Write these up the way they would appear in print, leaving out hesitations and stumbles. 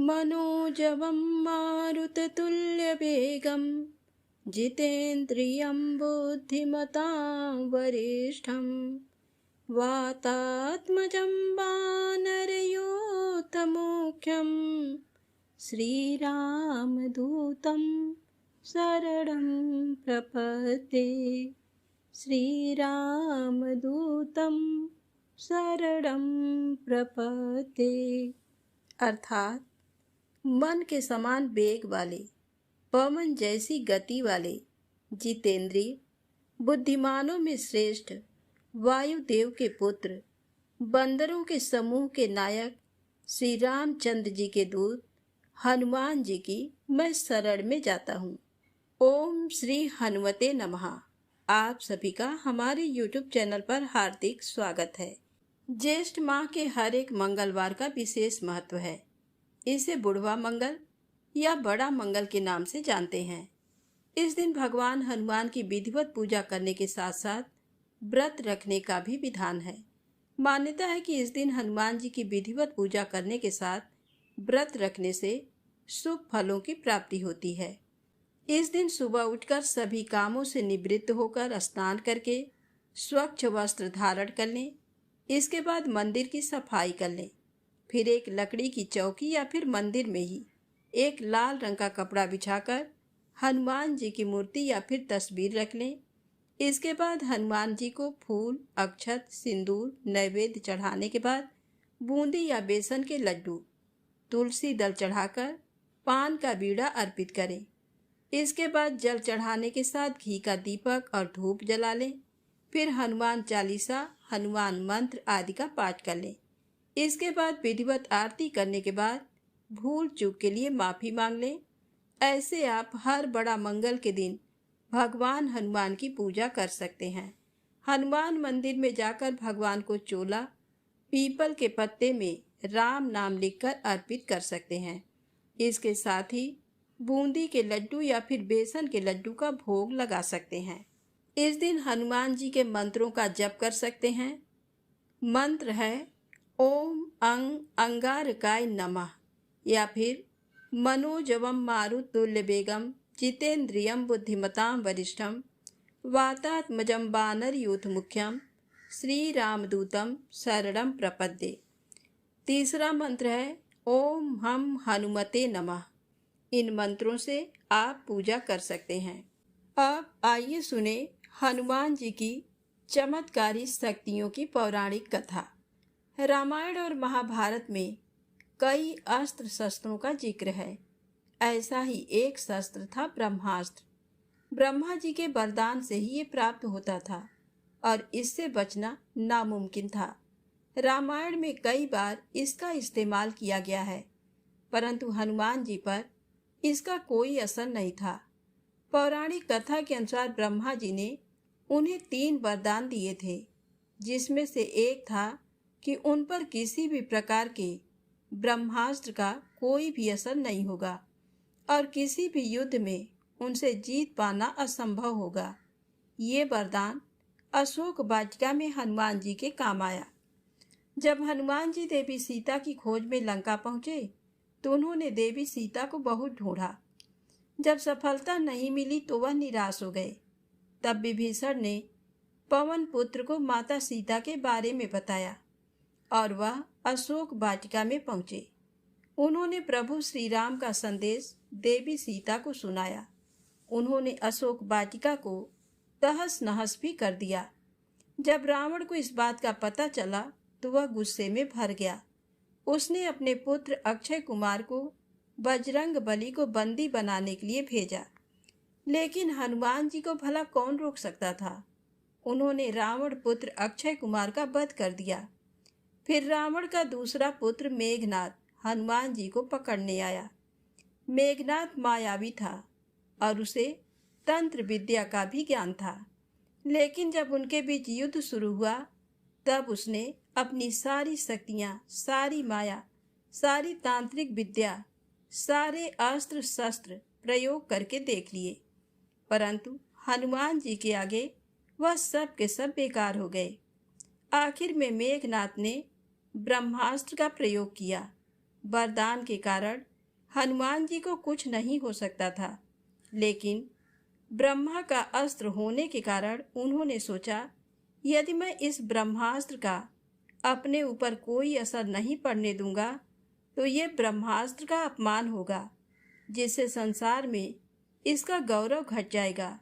मनोजवं मारुततुल्यवेगं जितेन्द्रियं बुद्धिमतां वरिष्ठं वातात्मजं वानरयूथमुख्यं श्रीरामदूतं शरणं प्रपद्ये। श्रीरामदूतं शरणं प्रपद्ये। अर्थात मन के समान वेग वाले, पवन जैसी गति वाले, जितेंद्रिय, बुद्धिमानों में श्रेष्ठ, वायुदेव के पुत्र, बंदरों के समूह के नायक श्री रामचंद्र जी के दूत हनुमान जी की मैं शरण में जाता हूँ। ओम श्री हनुमते नमः। आप सभी का हमारे YouTube चैनल पर हार्दिक स्वागत है। ज्येष्ठ माह के हर एक मंगलवार का विशेष महत्व है। इसे बुढ़वा मंगल या बड़ा मंगल के नाम से जानते हैं। इस दिन भगवान हनुमान की विधिवत पूजा करने के साथ साथ व्रत रखने का भी विधान है। मान्यता है कि इस दिन हनुमान जी की विधिवत पूजा करने के साथ व्रत रखने से शुभ फलों की प्राप्ति होती है। इस दिन सुबह उठकर सभी कामों से निवृत्त होकर स्नान करके स्वच्छ वस्त्र धारण कर लें। इसके बाद मंदिर की सफाई कर लें। फिर एक लकड़ी की चौकी या फिर मंदिर में ही एक लाल रंग का कपड़ा बिछाकर हनुमान जी की मूर्ति या फिर तस्वीर रख लें। इसके बाद हनुमान जी को फूल, अक्षत, सिंदूर, नैवेद्य चढ़ाने के बाद बूंदी या बेसन के लड्डू, तुलसी दल चढ़ाकर पान का बीड़ा अर्पित करें। इसके बाद जल चढ़ाने के साथ घी का दीपक और धूप जला लें। फिर हनुमान चालीसा, हनुमान मंत्र आदि का पाठ कर लें। इसके बाद विधिवत आरती करने के बाद भूल चूक के लिए माफ़ी मांग लें। ऐसे आप हर बड़ा मंगल के दिन भगवान हनुमान की पूजा कर सकते हैं। हनुमान मंदिर में जाकर भगवान को चोला, पीपल के पत्ते में राम नाम लिखकर अर्पित कर सकते हैं। इसके साथ ही बूंदी के लड्डू या फिर बेसन के लड्डू का भोग लगा सकते हैं। इस दिन हनुमान जी के मंत्रों का जप कर सकते हैं। मंत्र है ओम अंगारकाय नमः या फिर मनोजवम मारुततुल्यवेगं जितेन्द्रियं बुद्धिमतां वरिष्ठं वातात्मजं वानरयूथमुख्यं श्रीरामदूतं शरणं प्रपद्ये। तीसरा मंत्र है ओम हम हनुमते नमः। इन मंत्रों से आप पूजा कर सकते हैं। अब आइए सुने हनुमान जी की चमत्कारी शक्तियों की पौराणिक कथा। रामायण और महाभारत में कई अस्त्र शस्त्रों का जिक्र है। ऐसा ही एक शस्त्र था ब्रह्मास्त्र। ब्रह्मा जी के वरदान से ही ये प्राप्त होता था और इससे बचना नामुमकिन था। रामायण में कई बार इसका इस्तेमाल किया गया है, परंतु हनुमान जी पर इसका कोई असर नहीं था। पौराणिक कथा के अनुसार ब्रह्मा जी ने उन्हें 3 वरदान दिए थे, जिसमें से एक था कि उन पर किसी भी प्रकार के ब्रह्मास्त्र का कोई भी असर नहीं होगा और किसी भी युद्ध में उनसे जीत पाना असंभव होगा। ये वरदान अशोक वाटिका में हनुमान जी के काम आया। जब हनुमान जी देवी सीता की खोज में लंका पहुंचे तो उन्होंने देवी सीता को बहुत ढूंढा। जब सफलता नहीं मिली तो वह निराश हो गए। तब विभीषण ने पवन पुत्र को माता सीता के बारे में बताया और वह अशोक वाटिका में पहुंचे। उन्होंने प्रभु श्री राम का संदेश देवी सीता को सुनाया। उन्होंने अशोक वाटिका को तहस नहस भी कर दिया। जब रावण को इस बात का पता चला तो वह गुस्से में भर गया। उसने अपने पुत्र अक्षय कुमार को बजरंग बली को बंदी बनाने के लिए भेजा, लेकिन हनुमान जी को भला कौन रोक सकता था। उन्होंने रावण पुत्र अक्षय कुमार का वध कर दिया। फिर रावण का दूसरा पुत्र मेघनाथ हनुमान जी को पकड़ने आया। मेघनाथ मायावी था और उसे तंत्र विद्या का भी ज्ञान था, लेकिन जब उनके बीच युद्ध शुरू हुआ तब उसने अपनी सारी शक्तियाँ, सारी माया, सारी तांत्रिक विद्या, सारे अस्त्र शस्त्र प्रयोग करके देख लिए, परंतु हनुमान जी के आगे वह सब के सब बेकार हो गए। आखिर में मेघनाथ ने ब्रह्मास्त्र का प्रयोग किया। वरदान के कारण हनुमान जी को कुछ नहीं हो सकता था, लेकिन ब्रह्मा का अस्त्र होने के कारण उन्होंने सोचा, यदि मैं इस ब्रह्मास्त्र का अपने ऊपर कोई असर नहीं पड़ने दूंगा तो ये ब्रह्मास्त्र का अपमान होगा, जिससे संसार में इसका गौरव घट जाएगा।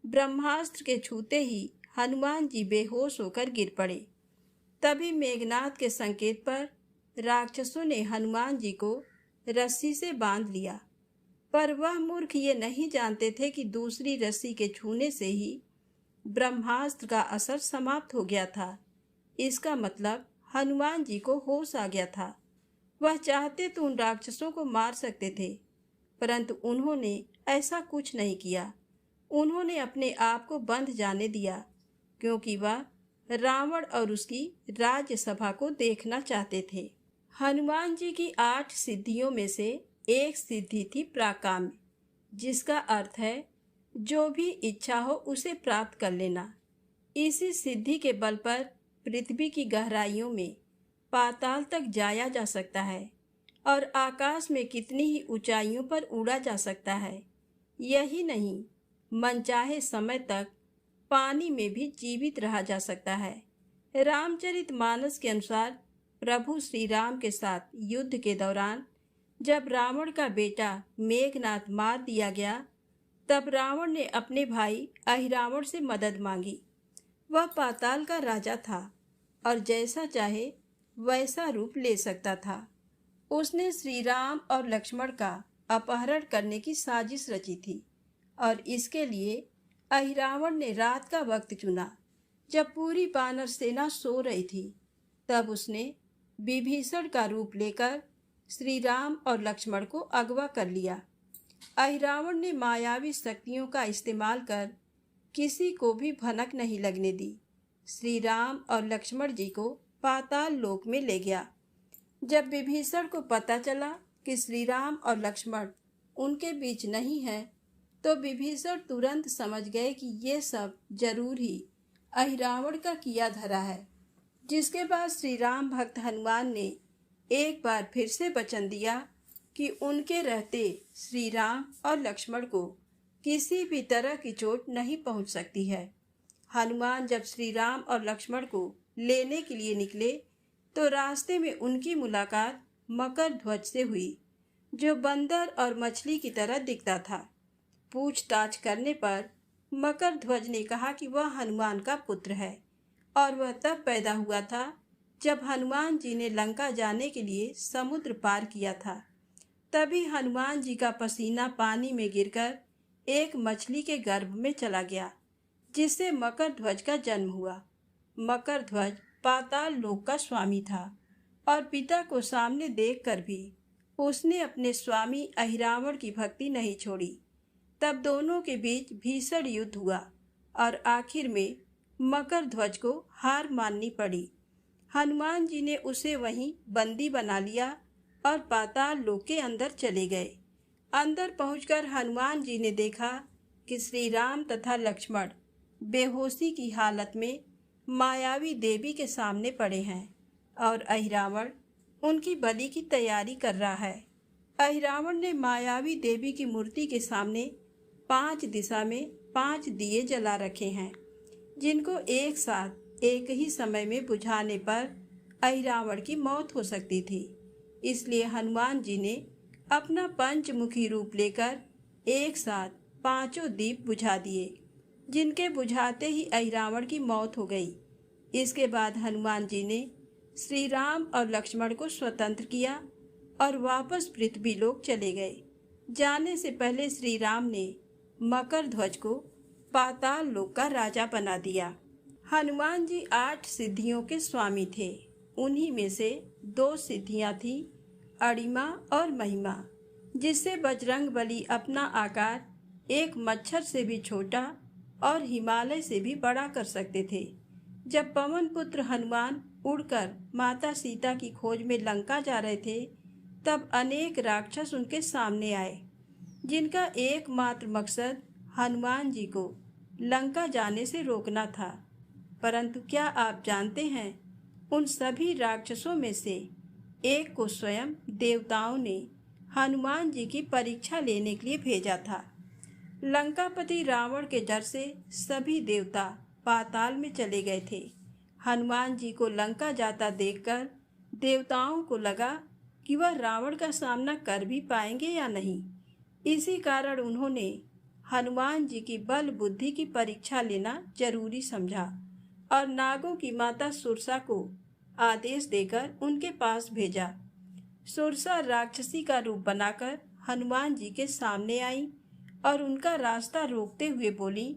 ब्रह्मास्त्र के छूते ही हनुमान जी बेहोश होकर गिर पड़े। तभी मेघनाद के संकेत पर राक्षसों ने हनुमान जी को रस्सी से बांध लिया, पर वह मूर्ख ये नहीं जानते थे कि दूसरी रस्सी के छूने से ही ब्रह्मास्त्र का असर समाप्त हो गया था। इसका मतलब हनुमान जी को होश आ गया था। वह चाहते तो उन राक्षसों को मार सकते थे, परंतु उन्होंने ऐसा कुछ नहीं किया। उन्होंने अपने आप को बंध जाने दिया, क्योंकि वह रावण और उसकी राज्यसभा को देखना चाहते थे। हनुमान जी की 8 सिद्धियों में से एक सिद्धि थी प्राकाम्य, जिसका अर्थ है जो भी इच्छा हो उसे प्राप्त कर लेना। इसी सिद्धि के बल पर पृथ्वी की गहराइयों में पाताल तक जाया जा सकता है और आकाश में कितनी ही ऊंचाइयों पर उड़ा जा सकता है। यही नहीं, मनचाहे समय तक पानी में भी जीवित रहा जा सकता है। रामचरितमानस के अनुसार प्रभु श्री राम के साथ युद्ध के दौरान जब रावण का बेटा मेघनाद मार दिया गया, तब रावण ने अपने भाई अहिरावण से मदद मांगी। वह पाताल का राजा था और जैसा चाहे वैसा रूप ले सकता था। उसने श्री राम और लक्ष्मण का अपहरण करने की साजिश रची थी और इसके लिए अहिरावण ने रात का वक्त चुना, जब पूरी वानर सेना सो रही थी। तब उसने विभीषण का रूप लेकर श्री राम और लक्ष्मण को अगवा कर लिया। अहिरावण ने मायावी शक्तियों का इस्तेमाल कर किसी को भी भनक नहीं लगने दी। श्री राम और लक्ष्मण जी को पाताल लोक में ले गया। जब विभीषण को पता चला कि श्री राम और लक्ष्मण उनके बीच नहीं है, तो विभीषण तुरंत समझ गए कि ये सब जरूर ही अहिरावण का किया धरा है। जिसके बाद श्री राम भक्त हनुमान ने एक बार फिर से वचन दिया कि उनके रहते श्री राम और लक्ष्मण को किसी भी तरह की चोट नहीं पहुंच सकती है। हनुमान जब श्री राम और लक्ष्मण को लेने के लिए निकले, तो रास्ते में उनकी मुलाकात मकर ध्वज से हुई, जो बंदर और मछली की तरह दिखता था। पूछताछ करने पर मकर ध्वज ने कहा कि वह हनुमान का पुत्र है और वह तब पैदा हुआ था जब हनुमान जी ने लंका जाने के लिए समुद्र पार किया था। तभी हनुमान जी का पसीना पानी में गिरकर एक मछली के गर्भ में चला गया, जिससे मकर ध्वज का जन्म हुआ। मकर ध्वज पाताल लोक का स्वामी था और पिता को सामने देखकर भी उसने अपने स्वामी अहिरावण की भक्ति नहीं छोड़ी। तब दोनों के बीच भीषण युद्ध हुआ और आखिर में मकर ध्वज को हार माननी पड़ी। हनुमान जी ने उसे वहीं बंदी बना लिया और पाताल लोक के अंदर चले गए। अंदर पहुंचकर हनुमान जी ने देखा कि श्री राम तथा लक्ष्मण बेहोशी की हालत में मायावी देवी के सामने पड़े हैं और अहिरावण उनकी बलि की तैयारी कर रहा है। अहिरावण ने मायावी देवी की मूर्ति के सामने 5 दिशा में 5 दिए जला रखे हैं, जिनको एक साथ एक ही समय में बुझाने पर अहिरावण की मौत हो सकती थी। इसलिए हनुमान जी ने अपना पंचमुखी रूप लेकर एक साथ 5 दीप बुझा दिए, जिनके बुझाते ही अहिरावण की मौत हो गई। इसके बाद हनुमान जी ने श्री राम और लक्ष्मण को स्वतंत्र किया और वापस पृथ्वी लोक चले गए। जाने से पहले श्री राम ने मकर ध्वज को पाताल लोक का राजा बना दिया। हनुमान जी 8 सिद्धियों के स्वामी थे। उन्हीं में से 2 सिद्धियां थी, अणिमा और महिमा, जिससे बजरंगबली अपना आकार एक मच्छर से भी छोटा और हिमालय से भी बड़ा कर सकते थे। जब पवन पुत्र हनुमान उड़कर माता सीता की खोज में लंका जा रहे थे, तब अनेक राक्षस उनके सामने आए, जिनका एकमात्र मकसद हनुमान जी को लंका जाने से रोकना था। परंतु क्या आप जानते हैं, उन सभी राक्षसों में से एक को स्वयं देवताओं ने हनुमान जी की परीक्षा लेने के लिए भेजा था। लंकापति रावण के डर से सभी देवता पाताल में चले गए थे। हनुमान जी को लंका जाता देखकर देवताओं को लगा कि वह रावण का सामना कर भी पाएंगे या नहीं। इसी कारण उन्होंने हनुमान जी की बल बुद्धि की परीक्षा लेना जरूरी समझा और नागों की माता सुरसा को आदेश देकर उनके पास भेजा। सुरसा राक्षसी का रूप बनाकर हनुमान जी के सामने आई और उनका रास्ता रोकते हुए बोली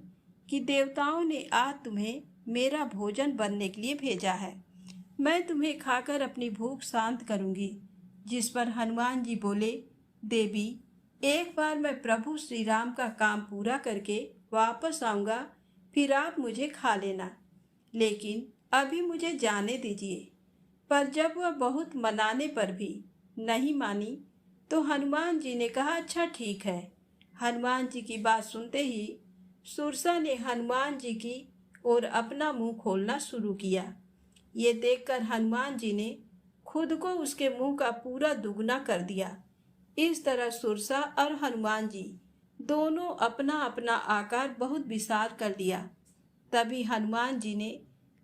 कि देवताओं ने आज तुम्हें मेरा भोजन बनने के लिए भेजा है। मैं तुम्हें खाकर अपनी भूख शांत करूंगी। जिस पर हनुमान जी बोले, देवी, एक बार मैं प्रभु श्री राम का काम पूरा करके वापस आऊंगा, फिर आप मुझे खा लेना, लेकिन अभी मुझे जाने दीजिए। पर जब वह बहुत मनाने पर भी नहीं मानी तो हनुमान जी ने कहा, अच्छा ठीक है। हनुमान जी की बात सुनते ही सुरसा ने हनुमान जी की ओर अपना मुंह खोलना शुरू किया। ये देखकर हनुमान जी ने खुद को उसके मुंह का पूरा दुगना कर दिया। इस तरह सुरसा और हनुमान जी दोनों अपना अपना आकार बहुत विशाल कर लिया। तभी हनुमान जी ने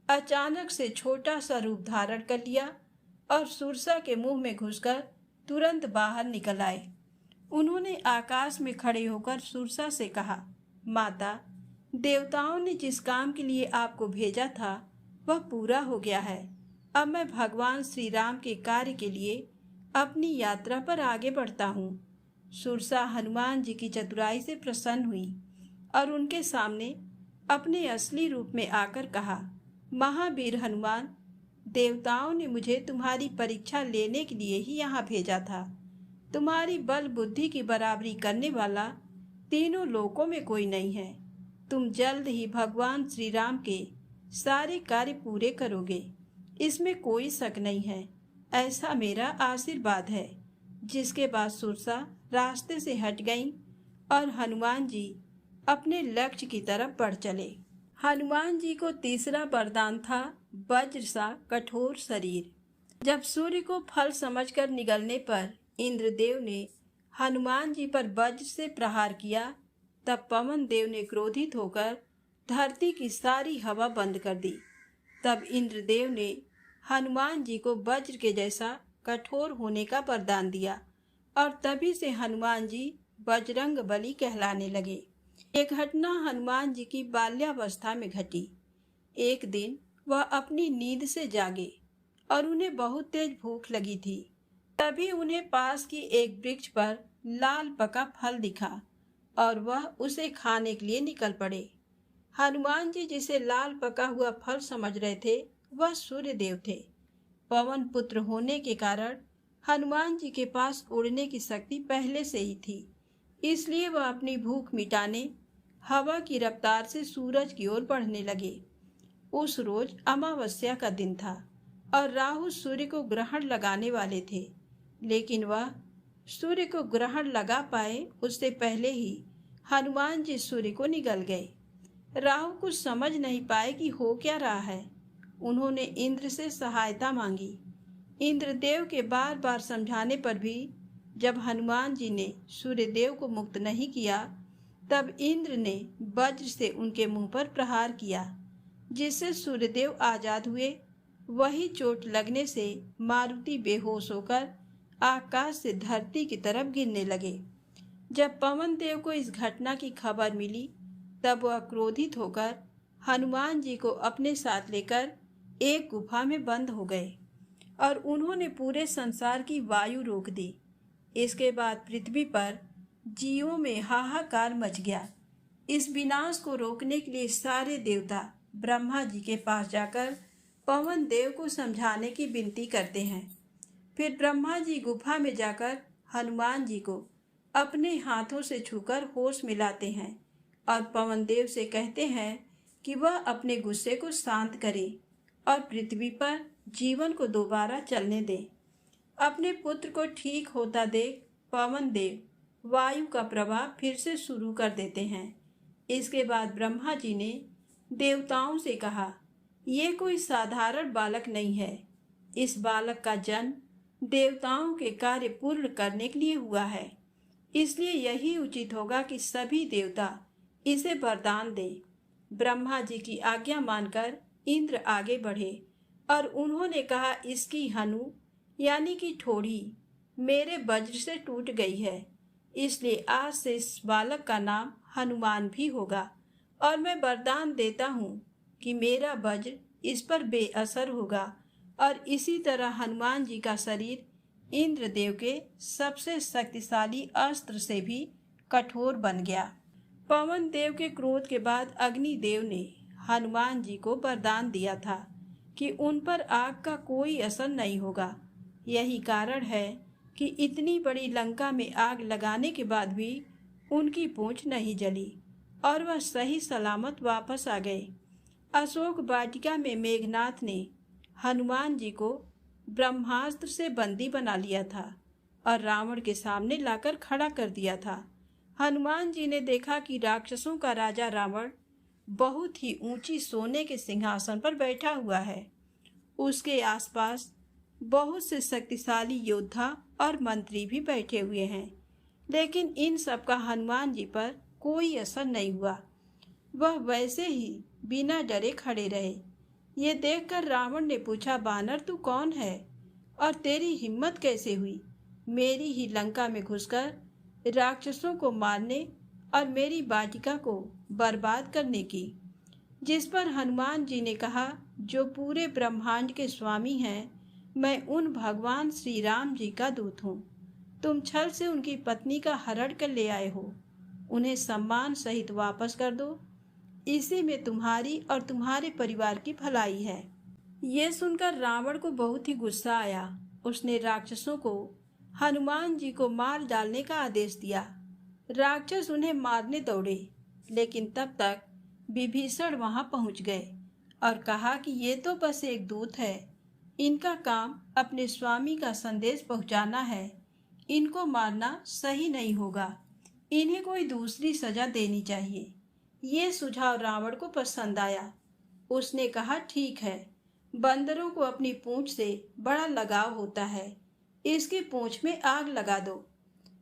अचानक से छोटा सा रूप धारण कर लिया और सुरसा के मुंह में घुसकर तुरंत बाहर निकल आए। उन्होंने आकाश में खड़े होकर सुरसा से कहा, माता, देवताओं ने जिस काम के लिए आपको भेजा था वह पूरा हो गया है। अब मैं भगवान श्री राम के कार्य के लिए अपनी यात्रा पर आगे बढ़ता हूँ। सुरसा हनुमान जी की चतुराई से प्रसन्न हुई और उनके सामने अपने असली रूप में आकर कहा, महावीर हनुमान, देवताओं ने मुझे तुम्हारी परीक्षा लेने के लिए ही यहाँ भेजा था। तुम्हारी बल बुद्धि की बराबरी करने वाला तीनों लोकों में कोई नहीं है। तुम जल्द ही भगवान श्री राम के सारे कार्य पूरे करोगे, इसमें कोई शक नहीं है, ऐसा मेरा आशीर्वाद है। जिसके बाद सुरसा रास्ते से हट गईं और हनुमान जी अपने लक्ष्य की तरफ बढ़ चले। हनुमान जी को तीसरा वरदान था वज्र सा कठोर शरीर। जब सूर्य को फल समझकर निगलने पर इंद्रदेव ने हनुमान जी पर वज्र से प्रहार किया, तब पवन देव ने क्रोधित होकर धरती की सारी हवा बंद कर दी। तब इंद्रदेव ने हनुमान जी को वज्र के जैसा कठोर होने का वरदान दिया और तभी से हनुमान जी बजरंग बली कहलाने लगे। एक घटना हनुमान जी की बाल्यावस्था में घटी। एक दिन वह अपनी नींद से जागे और उन्हें बहुत तेज भूख लगी थी। तभी उन्हें पास की एक वृक्ष पर लाल पका फल दिखा और वह उसे खाने के लिए निकल पड़े। हनुमान जी जिसे लाल पका हुआ फल समझ रहे थे वह सूर्य देव थे। पवन पुत्र होने के कारण हनुमान जी के पास उड़ने की शक्ति पहले से ही थी, इसलिए वह अपनी भूख मिटाने हवा की रफ्तार से सूरज की ओर बढ़ने लगे। उस रोज अमावस्या का दिन था और राहु सूर्य को ग्रहण लगाने वाले थे, लेकिन वह सूर्य को ग्रहण लगा पाए उससे पहले ही हनुमान जी सूर्य को निगल गए। राहु कुछ समझ नहीं पाए कि हो क्या रहा है। उन्होंने इंद्र से सहायता मांगी। इंद्रदेव के बार बार समझाने पर भी जब हनुमान जी ने सूर्यदेव को मुक्त नहीं किया, तब इंद्र ने वज्र से उनके मुंह पर प्रहार किया, जिससे सूर्यदेव आजाद हुए। वही चोट लगने से मारुति बेहोश होकर आकाश से धरती की तरफ गिरने लगे। जब पवन देव को इस घटना की खबर मिली, तब वह क्रोधित होकर हनुमान जी को अपने साथ लेकर एक गुफा में बंद हो गए और उन्होंने पूरे संसार की वायु रोक दी। इसके बाद पृथ्वी पर जीवों में हाहाकार मच गया। इस विनाश को रोकने के लिए सारे देवता ब्रह्मा जी के पास जाकर पवन देव को समझाने की विनती करते हैं। फिर ब्रह्मा जी गुफा में जाकर हनुमान जी को अपने हाथों से छूकर होश मिलाते हैं और पवन देव से कहते हैं कि वह अपने गुस्से को शांत करे और पृथ्वी पर जीवन को दोबारा चलने दे। अपने पुत्र को ठीक होता देख पवन देव वायु का प्रवाह फिर से शुरू कर देते हैं। इसके बाद ब्रह्मा जी ने देवताओं से कहा, ये कोई साधारण बालक नहीं है। इस बालक का जन्म देवताओं के कार्य पूर्ण करने के लिए हुआ है। इसलिए यही उचित होगा कि सभी देवता इसे वरदान दें। ब्रह्मा जी की आज्ञा मानकर इंद्र आगे बढ़े और उन्होंने कहा, इसकी हनु यानी कि ठोड़ी मेरे वज्र से टूट गई है, इसलिए आज से इस बालक का नाम हनुमान भी होगा और मैं वरदान देता हूँ कि मेरा वज्र इस पर बेअसर होगा। और इसी तरह हनुमान जी का शरीर इंद्रदेव के सबसे शक्तिशाली अस्त्र से भी कठोर बन गया। पवन देव के क्रोध के बाद अग्निदेव ने हनुमान जी को वरदान दिया था कि उन पर आग का कोई असर नहीं होगा। यही कारण है कि इतनी बड़ी लंका में आग लगाने के बाद भी उनकी पूंछ नहीं जली और वह सही सलामत वापस आ गए। अशोक वाटिका में मेघनाथ ने हनुमान जी को ब्रह्मास्त्र से बंदी बना लिया था और रावण के सामने लाकर खड़ा कर दिया था। हनुमान जी ने देखा कि राक्षसों का राजा रावण बहुत ही ऊंची सोने के सिंहासन पर बैठा हुआ है। उसके आसपास बहुत से शक्तिशाली योद्धा और मंत्री भी बैठे हुए हैं, लेकिन इन सब का हनुमान जी पर कोई असर नहीं हुआ। वह वैसे ही बिना डरे खड़े रहे। ये देखकर रावण ने पूछा, बानर तू कौन है और तेरी हिम्मत कैसे हुई मेरी ही लंका में घुसकर राक्षसों को मारने और मेरी वाटिका को बर्बाद करने की। जिस पर हनुमान जी ने कहा, जो पूरे ब्रह्मांड के स्वामी हैं, मैं उन भगवान श्री राम जी का दूत हूँ। तुम छल से उनकी पत्नी का हरण कर ले आए हो, उन्हें सम्मान सहित वापस कर दो। इसी में तुम्हारी और तुम्हारे परिवार की भलाई है। ये सुनकर रावण को बहुत ही गुस्सा आया। उसने राक्षसों को हनुमान जी को मार डालने का आदेश दिया। राक्षस उन्हें मारने दौड़े, लेकिन तब तक विभीषण वहां पहुंच गए और कहा कि ये तो बस एक दूत है, इनका काम अपने स्वामी का संदेश पहुंचाना है, इनको मारना सही नहीं होगा, इन्हें कोई दूसरी सजा देनी चाहिए। ये सुझाव रावण को पसंद आया। उसने कहा, ठीक है, बंदरों को अपनी पूंछ से बड़ा लगाव होता है, इसकी पूंछ में आग लगा दो।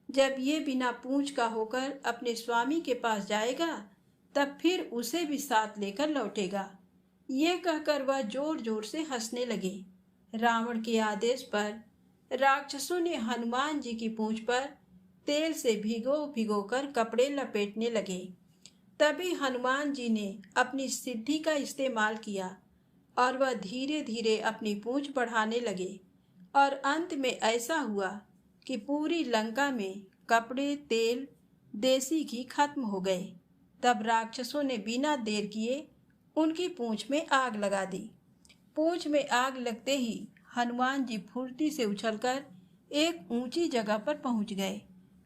जब ये बिना पूंछ का होकर अपने स्वामी के पास जाएगा, तब फिर उसे भी साथ लेकर लौटेगा। ये कहकर वह जोर जोर से हंसने लगे। रावण के आदेश पर राक्षसों ने हनुमान जी की पूंछ पर तेल से भिगो भिगो कर कपड़े लपेटने लगे। तभी हनुमान जी ने अपनी सिद्धि का इस्तेमाल किया और वह धीरे धीरे अपनी पूंछ बढ़ाने लगे और अंत में ऐसा हुआ कि पूरी लंका में कपड़े, तेल, देसी घी खत्म हो गए। तब राक्षसों ने बिना देर किए उनकी पूंछ में आग लगा दी। पूंछ में आग लगते ही हनुमान जी फुर्ती से उछलकर एक ऊंची जगह पर पहुंच गए।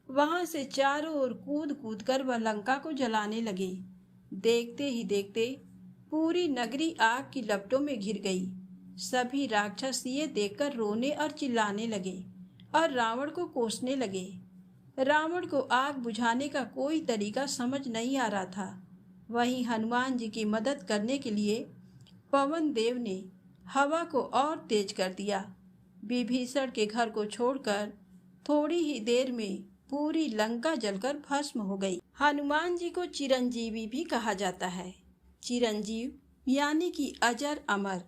वहां से चारों ओर कूद कूद कर वह लंका को जलाने लगे। देखते ही देखते पूरी नगरी आग की लपटों में घिर गई। सभी राक्षस ये देखकर रोने और चिल्लाने लगे और रावण को कोसने लगे। रावण को आग बुझाने का कोई तरीका समझ नहीं आ रहा था। वहीं हनुमान जी की मदद करने के लिए पवन देव ने हवा को और तेज कर दिया। विभीषण के घर को छोड़कर थोड़ी ही देर में पूरी लंका जलकर भस्म हो गई। हनुमान जी को चिरंजीवी भी कहा जाता है। चिरंजीव यानी कि अजर अमर।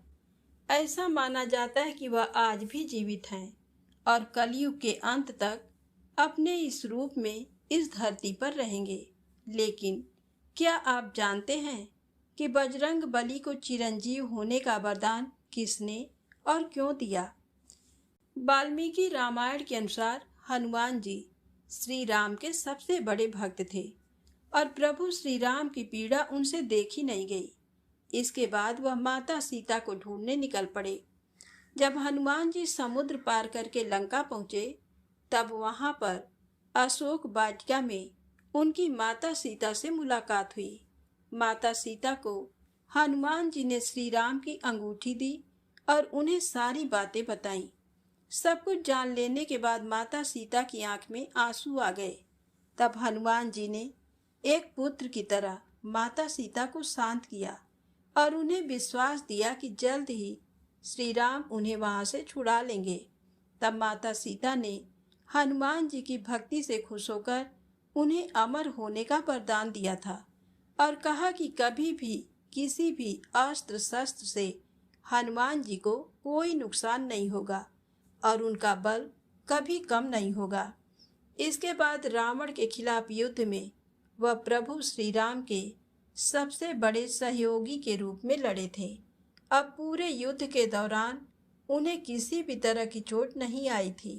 ऐसा माना जाता है कि वह आज भी जीवित हैं और कलयुग के अंत तक अपने इस रूप में इस धरती पर रहेंगे। लेकिन क्या आप जानते हैं कि बजरंग बली को चिरंजीव होने का वरदान किसने और क्यों दिया? वाल्मीकि रामायण के अनुसार हनुमान जी श्री राम के सबसे बड़े भक्त थे और प्रभु श्री राम की पीड़ा उनसे देखी नहीं गई। इसके बाद वह माता सीता को ढूंढने निकल पड़े। जब हनुमान जी समुद्र पार करके लंका पहुंचे, तब वहां पर अशोक वाटिका में उनकी माता सीता से मुलाकात हुई। माता सीता को हनुमान जी ने श्री राम की अंगूठी दी और उन्हें सारी बातें बताईं। सब कुछ जान लेने के बाद माता सीता की आंख में आंसू आ गए। तब हनुमान जी ने एक पुत्र की तरह माता सीता को शांत किया और उन्हें विश्वास दिया कि जल्द ही श्री राम उन्हें वहां से छुड़ा लेंगे। तब माता सीता ने हनुमान जी की भक्ति से खुश होकर उन्हें अमर होने का वरदान दिया था और कहा कि कभी भी किसी भी अस्त्र शस्त्र से हनुमान जी को कोई नुकसान नहीं होगा और उनका बल कभी कम नहीं होगा। इसके बाद रावण के खिलाफ युद्ध में वह प्रभु श्री राम के सबसे बड़े सहयोगी के रूप में लड़े थे। अब पूरे युद्ध के दौरान उन्हें किसी भी तरह की चोट नहीं आई थी।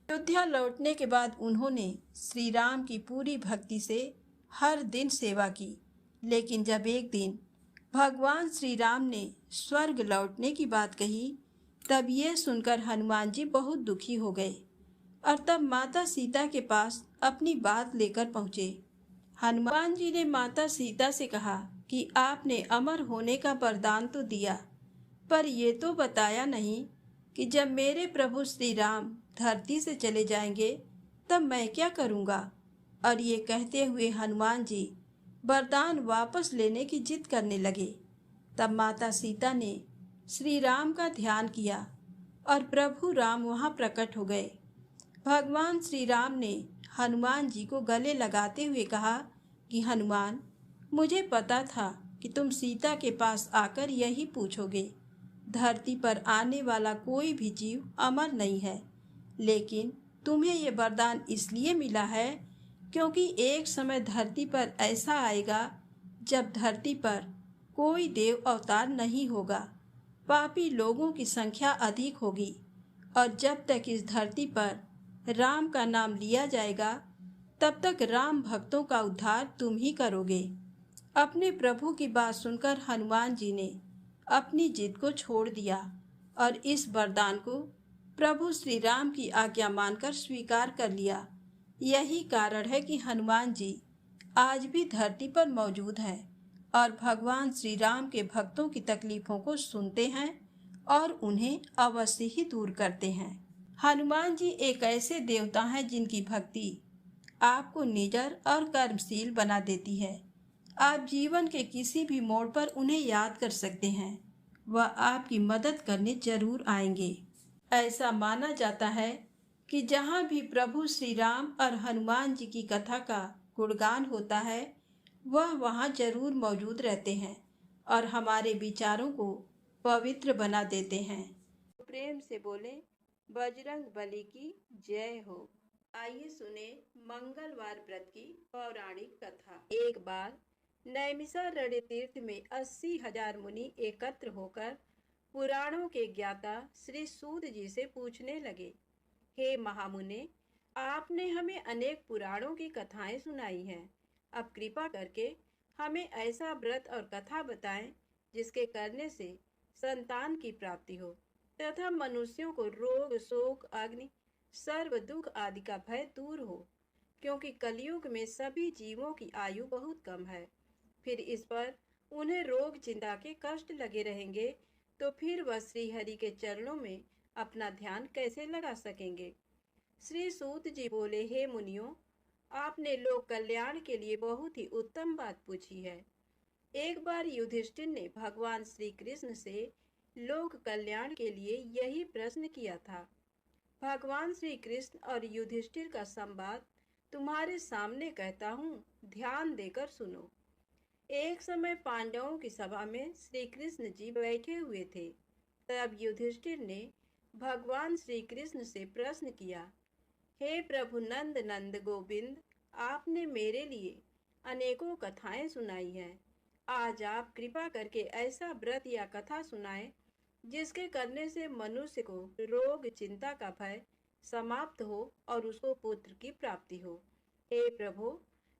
अयोध्या लौटने के बाद उन्होंने श्री राम की पूरी भक्ति से हर दिन सेवा की, लेकिन जब एक दिन भगवान श्री राम ने स्वर्ग लौटने की बात कही, तब ये सुनकर हनुमान जी बहुत दुखी हो गए और तब माता सीता के पास अपनी बात लेकर पहुँचे। हनुमान जी ने माता सीता से कहा कि आपने अमर होने का वरदान तो दिया, पर ये तो बताया नहीं कि जब मेरे प्रभु श्री राम धरती से चले जाएंगे तब मैं क्या करूँगा। और ये कहते हुए हनुमान जी वरदान वापस लेने की जिद करने लगे। तब माता सीता ने श्री राम का ध्यान किया और प्रभु राम वहाँ प्रकट हो गए। भगवान श्री राम ने हनुमान जी को गले लगाते हुए कहा कि हनुमान, मुझे पता था कि तुम सीता के पास आकर यही पूछोगे। धरती पर आने वाला कोई भी जीव अमर नहीं है, लेकिन तुम्हें ये वरदान इसलिए मिला है क्योंकि एक समय धरती पर ऐसा आएगा जब धरती पर कोई देव अवतार नहीं होगा, पापी लोगों की संख्या अधिक होगी और जब तक इस धरती पर राम का नाम लिया जाएगा तब तक राम भक्तों का उद्धार तुम ही करोगे। अपने प्रभु की बात सुनकर हनुमान जी ने अपनी जिद को छोड़ दिया और इस वरदान को प्रभु श्री राम की आज्ञा मानकर स्वीकार कर लिया। यही कारण है कि हनुमान जी आज भी धरती पर मौजूद हैं और भगवान श्री राम के भक्तों की तकलीफों को सुनते हैं और उन्हें अवश्य ही दूर करते हैं। हनुमान जी एक ऐसे देवता हैं जिनकी भक्ति आपको निडर और कर्मशील बना देती है। आप जीवन के किसी भी मोड़ पर उन्हें याद कर सकते हैं, वह आपकी मदद करने जरूर आएंगे। ऐसा माना जाता है कि जहाँ भी प्रभु श्री राम और हनुमान जी की कथा का गुणगान होता है, वह वहाँ जरूर मौजूद रहते हैं और हमारे विचारों को पवित्र बना देते हैं। प्रेम से बोले बजरंग बली की जय हो। आइए सुने मंगलवार व्रत की पौराणिक कथा। एक बार नैमिषारण्य तीर्थ में 80,000 मुनि एकत्र होकर पुराणों के ज्ञाता श्री सूत जी से पूछने लगे, हे महामुने, आपने हमें अनेक पुराणों की कथाएं सुनाई हैं। अब कृपा करके हमें ऐसा व्रत और कथा बताएं जिसके करने से संतान की प्राप्ति हो तथा मनुष्यों को रोग, शोक, अग्नि, सर्व दुख आदि का भय दूर हो, क्योंकि कलयुग में सभी जीवों की आयु बहुत कम है। फिर इस पर उन्हें रोग, चिंता के कष्ट लगे रहेंगे तो फिर वह श्रीहरि के चरणों में अपना ध्यान कैसे लगा सकेंगे। श्री सूत जी बोले, हे मुनियों, आपने लोक कल्याण के लिए बहुत ही उत्तम बात पूछी है। एक बार युधिष्ठिर ने भगवान श्री कृष्ण से लोक कल्याण के लिए यही प्रश्न किया था। भगवान श्री कृष्ण और युधिष्ठिर का संवाद तुम्हारे सामने कहता हूँ, ध्यान देकर सुनो। एक समय पांडवों की सभा में श्री कृष्ण जी बैठे हुए थे। तब युधिष्ठिर ने भगवान श्री कृष्ण से प्रश्न किया, हे प्रभु नंद नंद गोविंद, आपने मेरे लिए अनेकों कथाएं सुनाई हैं। आज आप कृपा करके ऐसा व्रत या कथा सुनाएं जिसके करने से मनुष्य को रोग, चिंता का भय समाप्त हो और उसको पुत्र की प्राप्ति हो। हे प्रभु,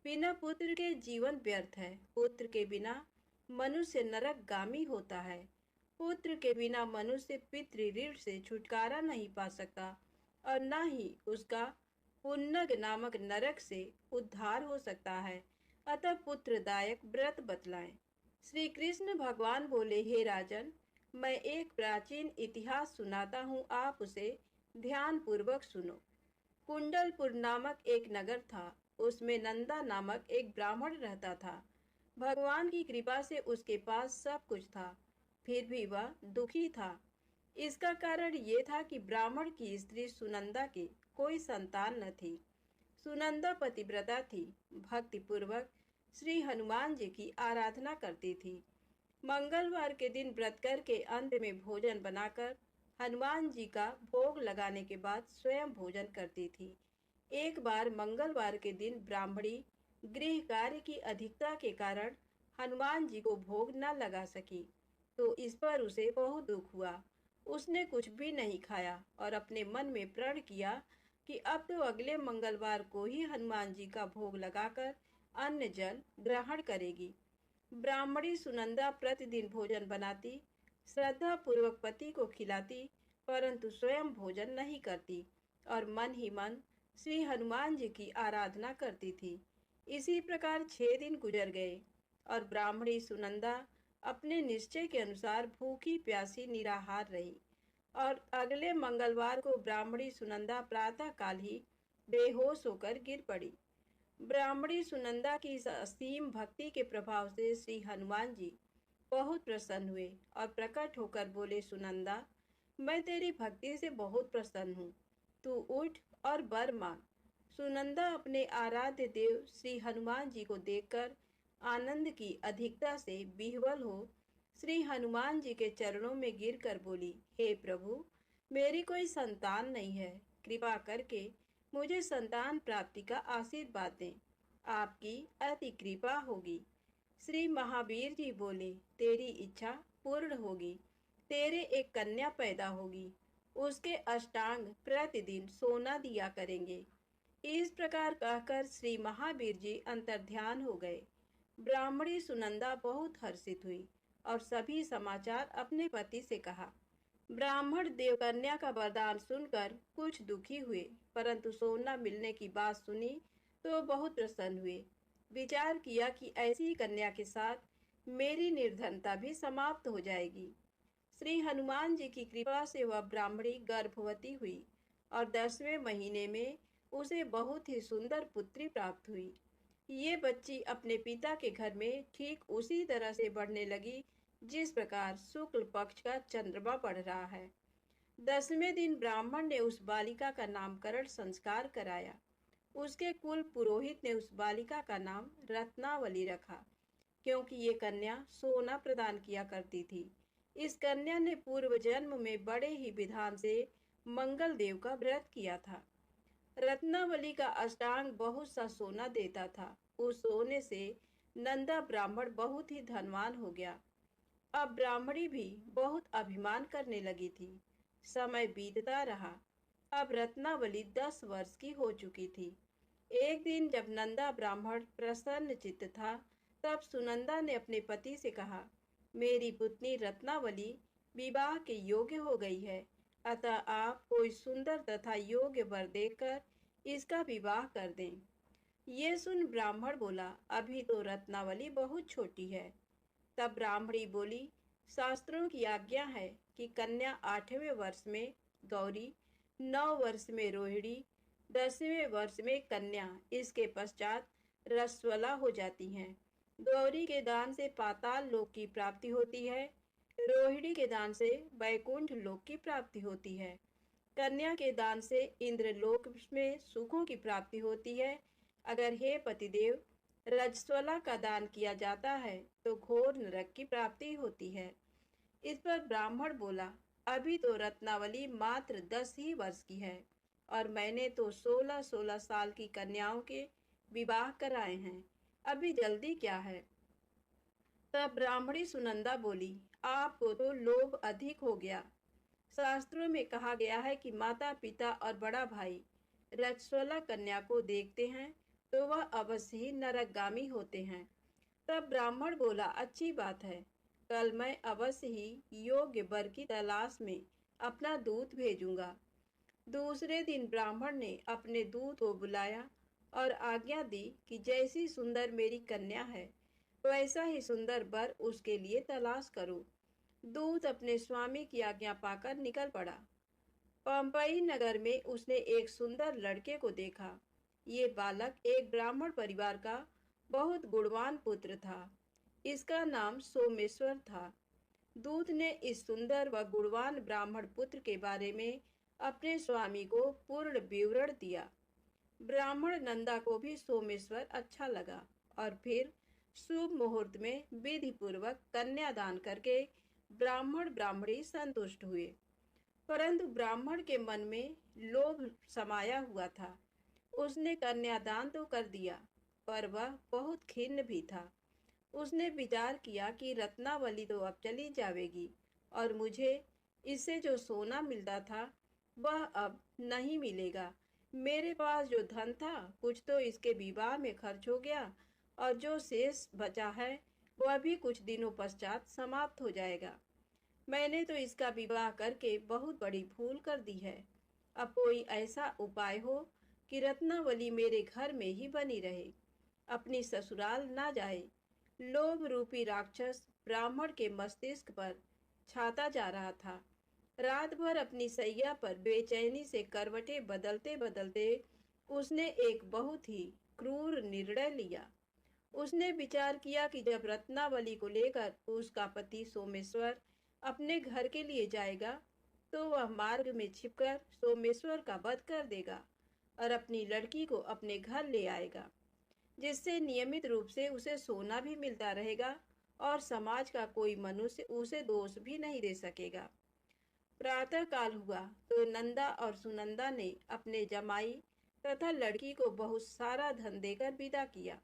बिना पुत्र के जीवन व्यर्थ है। पुत्र के बिना मनुष्य नरकगामी होता है। पुत्र के बिना मनुष्य पितृ ऋण से छुटकारा नहीं पा सकता और न ही उसका पुन्नग नामक नरक से उद्धार हो सकता है। अतः पुत्रदायक व्रत बतलाएं। श्री कृष्ण भगवान बोले, हे राजन, मैं एक प्राचीन इतिहास सुनाता हूँ, आप उसे ध्यान पूर्वक सुनो। कुंडलपुर नामक एक नगर था। उसमें नंदा नामक एक ब्राह्मण रहता था। भगवान की कृपा से उसके पास सब कुछ था, फिर भी वह दुखी था। इसका कारण ये था कि ब्राह्मण की स्त्री सुनंदा के कोई संतान न थी। सुनंदा पतिव्रता थी, भक्ति पूर्वक श्री हनुमान जी की आराधना करती थी। मंगलवार के दिन व्रत करके अंत में भोजन बनाकर हनुमान जी का भोग लगाने के बाद स्वयं भोजन करती थी। एक बार मंगलवार के दिन ब्राह्मणी गृह कार्य की अधिकता के कारण हनुमान जी को भोग न लगा सकी, तो इस पर उसे बहुत दुख हुआ। उसने कुछ भी नहीं खाया और अपने मन में प्रण किया कि अब तो अगले मंगलवार को ही हनुमान जी का भोग लगाकर अन्न जल ग्रहण करेगी। ब्राह्मणी सुनंदा प्रतिदिन भोजन बनाती, श्रद्धा पूर्वक पति को खिलाती, परंतु स्वयं भोजन नहीं करती और मन ही मन श्री हनुमान जी की आराधना करती थी। इसी प्रकार 6 दिन गुजर गए और ब्राह्मणी सुनंदा अपने निश्चय के अनुसार भूखी प्यासी निराहार रही और अगले मंगलवार को ब्राह्मणी सुनंदा प्रातः काल ही बेहोश होकर गिर पड़ी। ब्राह्मणी सुनंदा की इस असीम भक्ति के प्रभाव से श्री हनुमान जी बहुत प्रसन्न हुए और प्रकट होकर बोले, सुनंदा, मैं तेरी भक्ति से बहुत प्रसन्न हूँ। तू उठ और वर मांग। सुनंदा अपने आराध्य देव श्री हनुमान जी को देखकर आनंद की अधिकता से विह्वल हो श्री हनुमान जी के चरणों में गिरकर बोली, हे प्रभु, मेरी कोई संतान नहीं है, कृपा करके मुझे संतान प्राप्ति का आशीर्वाद दें। आपकी अति कृपा होगी। श्री महावीर जी बोले, तेरी इच्छा पूर्ण होगी। तेरे एक कन्या पैदा होगी, उसके अष्टांग प्रतिदिन सोना दिया करेंगे। इस प्रकार कहकर श्री महावीर जी अंतर्ध्यान हो गए। ब्राह्मणी सुनंदा बहुत हर्षित हुई और सभी समाचार अपने पति से कहा। ब्राह्मण देवकन्या का वरदान सुनकर कुछ दुखी हुए, परंतु सोना मिलने की बात सुनी तो बहुत प्रसन्न हुए। विचार किया कि ऐसी कन्या के साथ मेरी निर्धनता भी समाप्त हो जाएगी। श्री हनुमान जी की कृपा से वह ब्राह्मणी गर्भवती हुई और 10वें महीने में उसे बहुत ही सुंदर पुत्री प्राप्त हुई। ये बच्ची अपने पिता के घर में ठीक उसी तरह से बढ़ने लगी जिस प्रकार शुक्ल पक्ष का चंद्रमा बढ़ रहा है। 10वें दिन ब्राह्मण ने उस बालिका का नामकरण संस्कार कराया। उसके कुल पुरोहित ने उस बालिका का नाम रत्नावली रखा, क्योंकि ये कन्या सोना प्रदान किया करती थी। इस कन्या ने पूर्व जन्म में बड़े ही विधान से मंगल देव का व्रत किया था। रत्नावली का अष्टांग बहुत सा सोना देता था। उस सोने से नंदा ब्राह्मण बहुत ही धनवान हो गया। अब ब्राह्मणी भी बहुत अभिमान करने लगी थी। समय बीतता रहा। अब रत्नावली 10 वर्ष की हो चुकी थी। एक दिन जब नंदा ब्राह्मण प्रसन्न चित्त था, तब सुनंदा ने अपने पति से कहा, मेरी पुत्री रत्नावली विवाह के योग्य हो गई है, अतः आप कोई सुंदर तथा योग्य वर देकर इसका विवाह कर दें। ये सुन ब्राह्मण बोला, अभी तो रत्नावली बहुत छोटी है। तब ब्राह्मणी बोली, शास्त्रों की आज्ञा है कि कन्या 8वें वर्ष में गौरी, 9 वर्ष में रोहिणी, 10वें वर्ष में कन्या, इसके पश्चात रसवला हो जाती हैं। गौरी के दान से पाताल लोक की प्राप्ति होती है, रोहिणी के दान से वैकुंठ लोक की प्राप्ति होती है, कन्या के दान से इंद्रलोक में सुखों की प्राप्ति होती है। अगर हे पतिदेव रजस्वला का दान किया जाता है तो घोर नरक की प्राप्ति होती है। इस पर ब्राह्मण बोला, अभी तो रत्नावली मात्र 10 ही वर्ष की है और मैंने तो 16-16 साल की कन्याओं के विवाह कराए हैं, अभी जल्दी क्या है। तब ब्राह्मणी सुनंदा बोली, आपको तो लोभ अधिक हो गया। शास्त्रों में कहा गया है कि माता पिता और बड़ा भाई रजस्वला कन्या को देखते हैं तो वह अवश्य ही नरकगामी होते हैं। तब ब्राह्मण बोला, अच्छी बात है, कल मैं अवश्य ही योग्य वर की तलाश में अपना दूत भेजूंगा। दूसरे दिन ब्राह्मण ने अपने दूत को बुलाया और आज्ञा दी कि जैसी सुंदर मेरी कन्या है वैसा ही सुंदर वर उसके लिए तलाश करो। दूत अपने स्वामी की आज्ञा पाकर निकल पड़ा। पंपई नगर में उसने एक सुंदर लड़के को देखा। ये बालक एक ब्राह्मण परिवार का बहुत गुणवान पुत्र था। इसका नाम सोमेश्वर था। दूत ने इस सुंदर व गुणवान ब्राह्मण पुत्र के बारे में अपने स्वामी को पूर्ण विवरण दिया। ब्राह्मण नंदा को भी सोमेश्वर अच्छा लगा और फिर शुभ मुहूर्त में विधि पूर्वक कन्यादान करके ब्राह्मण ब्राह्मणी संतुष्ट हुए। परंतु ब्राह्मण के मन में लोभ समाया हुआ था। उसने कन्यादान तो कर दिया, पर वह बहुत खिन्न भी था। उसने विचार किया कि रत्नावली तो अब चली जाएगी और मुझे इससे जो सोना मिलता था वह अब नहीं मिलेगा। मेरे पास जो धन था कुछ तो इसके विवाह में खर्च हो गया और जो शेष बचा है वह भी कुछ दिनों पश्चात समाप्त हो जाएगा। मैंने तो इसका विवाह करके बहुत बड़ी भूल कर दी है। अब कोई ऐसा उपाय हो कि रत्नावली मेरे घर में ही बनी रहे, अपनी ससुराल ना जाए। लोभ रूपी राक्षस ब्राह्मण के मस्तिष्क पर छाता जा रहा था। रात भर अपनी सैया पर बेचैनी से करवटें बदलते बदलते उसने एक बहुत ही क्रूर निर्णय लिया। उसने विचार किया कि जब रत्नावली को लेकर उसका पति सोमेश्वर अपने घर के लिए जाएगा तो वह मार्ग में छिपकर सोमेश्वर का वध कर देगा और अपनी लड़की को अपने घर ले आएगा, जिससे नियमित रूप से उसे सोना भी मिलता रहेगा और समाज का कोई मनुष्य उसे दोष भी नहीं दे सकेगा। प्रातः काल हुआ तो नंदा और सुनंदा ने अपने जमाई तथा लड़की को बहुत सारा धन देकर विदा किया।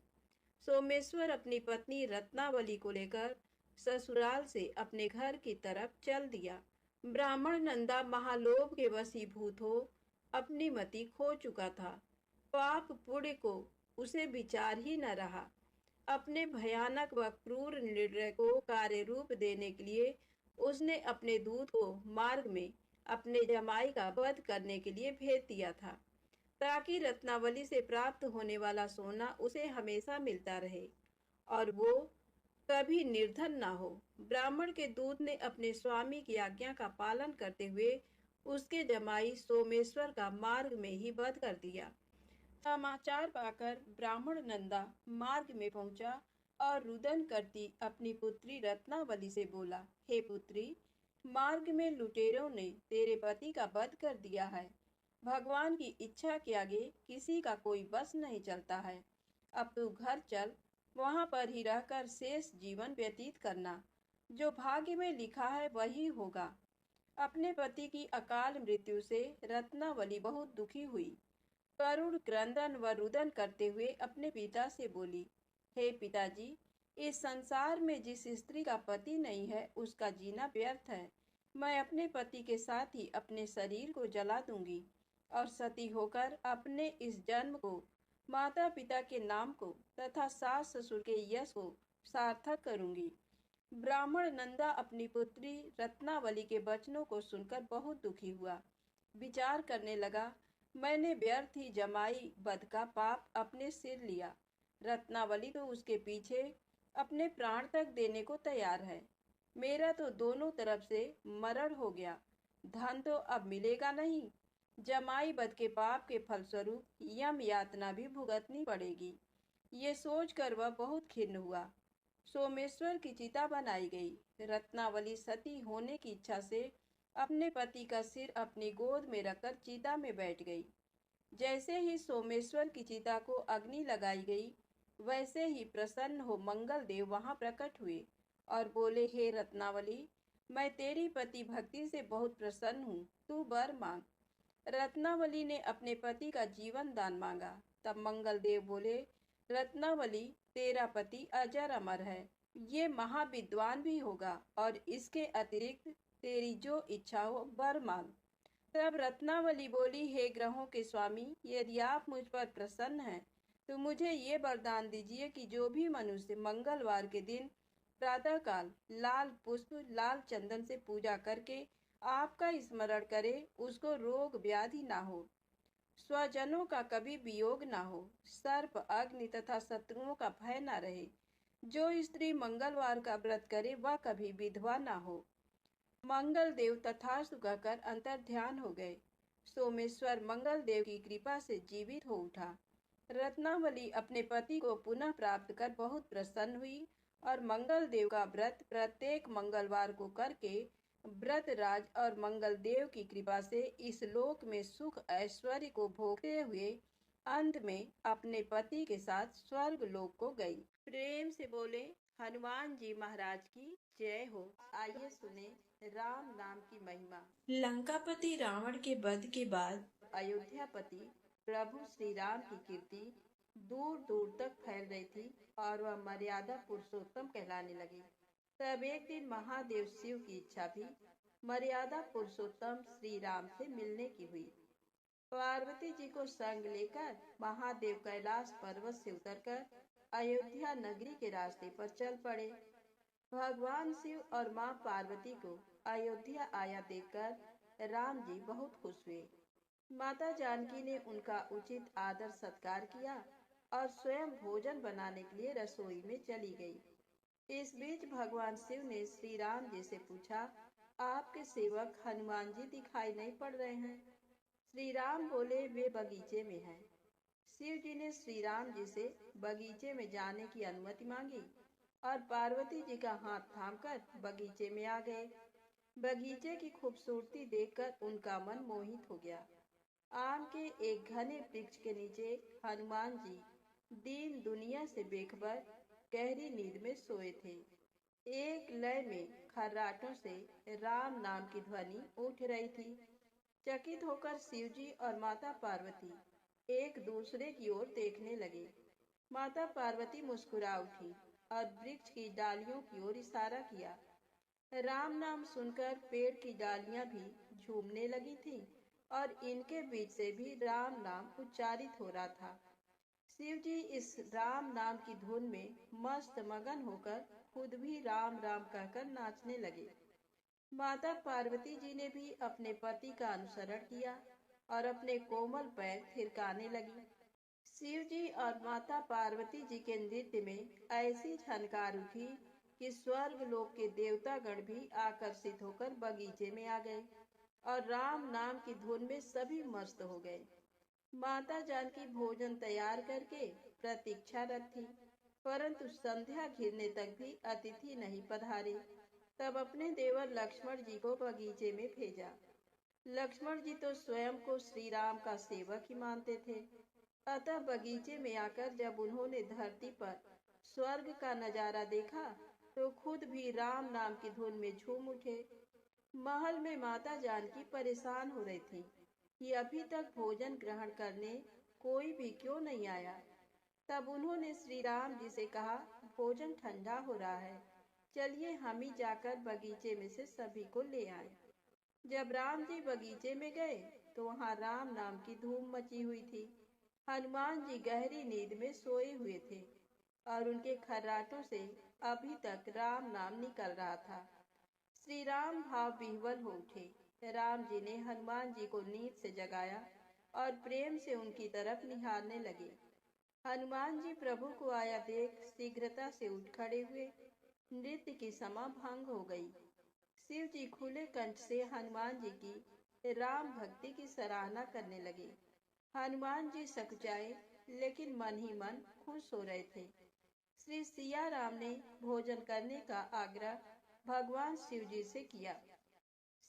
सोमेश्वर अपनी पत्नी रत्नावली को लेकर ससुराल से अपने घर की तरफ चल दिया। ब्राह्मण नंदा महालोभ के वशीभूत हो अपनी मति खो चुका था। पाप पुण्य को उसे विचार ही न रहा। अपने भयानक व क्रूर निर्णय को कार्य रूप देने के लिए उसने अपने दूत को मार्ग में अपने जमाई का वध करने के लिए भेज दिया था, ताकि रत्नावली से प्राप्त होने वाला सोना उसे हमेशा मिलता रहे और वो कभी निर्धन ना हो। ब्राह्मण के दूत ने अपने स्वामी की आज्ञा का पालन करते हुए उसके जमाई सोमेश्वर का मार्ग में ही वध कर दिया। समाचार पाकर ब्राह्मण नंदा मार्ग में पहुंचा और रुदन करती अपनी पुत्री रत्नावली से बोला, हे पुत्री, मार्ग में लुटेरों ने तेरे पति का वध कर दिया है। भगवान की इच्छा के आगे किसी का कोई बस नहीं चलता है। अब तू घर चल, वहां पर ही रहकर शेष जीवन व्यतीत करना। जो भाग्य में लिखा है वही होगा। अपने पति की अकाल मृत्यु से रत्नावली बहुत दुखी हुई। करुण क्रंदन व रुदन करते हुए अपने पिता से बोली, हे पिताजी, इस संसार में जिस स्त्री का पति नहीं है उसका जीना व्यर्थ है। मैं अपने पति के साथ ही अपने शरीर को जला दूंगी और सती होकर अपने इस जन्म को, माता पिता के नाम को तथा सास ससुर के यश को सार्थक करूंगी। ब्राह्मण नंदा अपनी पुत्री रत्नावली के वचनों को सुनकर बहुत दुखी हुआ। विचार करने लगा, मैंने व्यर्थ ही जमाई वध का पाप अपने सिर लिया। रत्नावली तो उसके पीछे अपने प्राण तक देने को तैयार है। मेरा तो दोनों तरफ से मरण हो गया। धन तो अब मिलेगा नहीं। जमाई वध के पाप के फलस्वरूप यम यातना भी भुगतनी पड़ेगी। ये सोचकर वह बहुत खिन्न हुआ। सोमेश्वर की चिता बनाई गई। रत्नावली सती होने की इच्छा से अपने पति का सिर अपनी गोद में रखकर चिता में बैठ गई। जैसे ही सोमेश्वर की चिता को अग्नि लगाई गई, वैसे ही प्रसन्न हो मंगल देव वहां प्रकट हुए और बोले, हे रत्नावली, मैं तेरी पति भक्ति से बहुत प्रसन्न हूँ, तू वर मांग। रत्नावली ने अपने पति का जीवन दान मांगा। तब मंगल देव बोले, रत्नावली, तेरा पति अजर अमर है, ये महाविद्वान भी होगा और इसके अतिरिक्त तेरी जो इच्छा हो वर मांग। तब रत्नावली बोली, हे ग्रहों के स्वामी, यदि आप मुझ पर प्रसन्न हैं तो मुझे ये वरदान दीजिए कि जो भी मनुष्य मंगलवार के दिन प्रातःकाल लाल पुष्प लाल चंदन से पूजा करके आपका स्मरण करे, उसको रोग व्याधि ना हो, स्वजनों का कभी वियोग ना हो, सर्प अग्नि तथा शत्रुओं का भय ना रहे। जो स्त्री मंगलवार का व्रत करे वह कभी विधवा ना हो। मंगल देव तथास्तु कहकर अंतर ध्यान हो गए। सोमेश्वर मंगल देव की कृपा से जीवित हो उठा। रत्नावली अपने पति को पुनः प्राप्त कर बहुत प्रसन्न हुई और मंगल देव का व्रत प्रत्येक मंगलवार को करके व्रत राज और मंगल देव की कृपा से इस लोक में सुख ऐश्वर्य को भोगते हुए अंत में अपने पति के साथ स्वर्ग लोक को गई। प्रेम से बोले हनुमान जी महाराज की जय हो। आइए सुने राम नाम की महिमा। लंकापति रावण के वध के बाद अयोध्यापति प्रभु श्री राम की कीर्ति दूर दूर तक फैल रही थी और वह मर्यादा पुरुषोत्तम कहलाने लगे। तब एक दिन महादेव शिव की इच्छा भी मर्यादा पुरुषोत्तम श्री राम से मिलने की हुई। पार्वती जी को संग लेकर महादेव कैलाश पर्वत से उतरकर अयोध्या नगरी के रास्ते पर चल पड़े। भगवान शिव और माँ पार्वती को अयोध्या आया देखकर राम जी बहुत खुश हुए। माता जानकी ने उनका उचित आदर सत्कार किया और स्वयं भोजन बनाने के लिए रसोई में चली गई। इस बीच भगवान शिव ने श्री राम जी से पूछा, आपके सेवक हनुमान जी दिखाई नहीं पड़ रहे हैं। श्री राम बोले, वे बगीचे में हैं। शिव जी ने श्री राम जी से बगीचे में जाने की अनुमति मांगी और पार्वती जी का हाथ थामकर बगीचे में आ गए। बगीचे की खूबसूरती देखकर उनका मन मोहित हो गया। आम के एक घने वृक्ष के नीचे हनुमान जी दीन दुनिया से बेखबर गहरी नींद में सोए थे। एक लय में खर्राटों से राम नाम की ध्वनि उठ रही थी। चकित होकर शिवजी और माता पार्वती एक दूसरे की ओर देखने लगे। माता पार्वती मुस्कुरा उठी और वृक्ष की डालियों की ओर इशारा किया। राम नाम सुनकर पेड़ की डालियां भी झूमने लगी थीं और इनके बीच से भी राम नाम उच्चारित हो रहा था। शिव जी इस राम नाम की धुन में मस्त मगन होकर खुद भी राम राम कहकर नाचने लगे। माता पार्वती जी ने भी अपने पति का अनुसरण किया और अपने कोमल पैर थिरकाने लगी। शिव जी और माता पार्वती जी के नृत्य में ऐसी झनकार उठी कि स्वर्ग लोक के देवतागण भी आकर्षित होकर बगीचे में आ गए और राम नाम की धुन में सभी मस्त हो गए। माता जानकी भोजन तैयार करके प्रतीक्षारत थी, परंतु संध्या घिरने तक भी अतिथि नहीं पधारे। तब अपने देवर लक्ष्मण जी को बगीचे में भेजा। लक्ष्मण जी तो स्वयं को श्री राम का सेवक ही मानते थे, अतः बगीचे में आकर जब उन्होंने धरती पर स्वर्ग का नजारा देखा तो खुद भी राम नाम की धुन में झूम उठे। महल में माता जानकी परेशान हो रही थी कि अभी तक भोजन ग्रहण करने कोई भी क्यों नहीं आया। तब उन्होंने श्री राम जी से कहा, भोजन ठंडा हो रहा है, चलिए हम ही जाकर बगीचे में से सभी को ले आए। जब राम जी बगीचे में गए तो वहाँ राम नाम की धूम मची हुई थी। हनुमान जी गहरी नींद में सोए हुए थे और उनके खर्राटों से अभी तक राम नाम निकल रहा था। श्री राम भाव विह्वल हो उठे। राम जी ने हनुमान जी को नींद से जगाया और प्रेम से उनकी तरफ निहारने लगे। हनुमान जी प्रभु को आया देख शीघ्रता से उठ खड़े हुए। नृत्य की समा भंग हो गई। शिव जी खुले कंठ से हनुमान जी की राम भक्ति की सराहना करने लगे। हनुमान जी सकुचाए लेकिन मन ही मन खुश हो रहे थे। श्री सिया राम ने भोजन करने का आग्रह भगवान शिव जी से किया।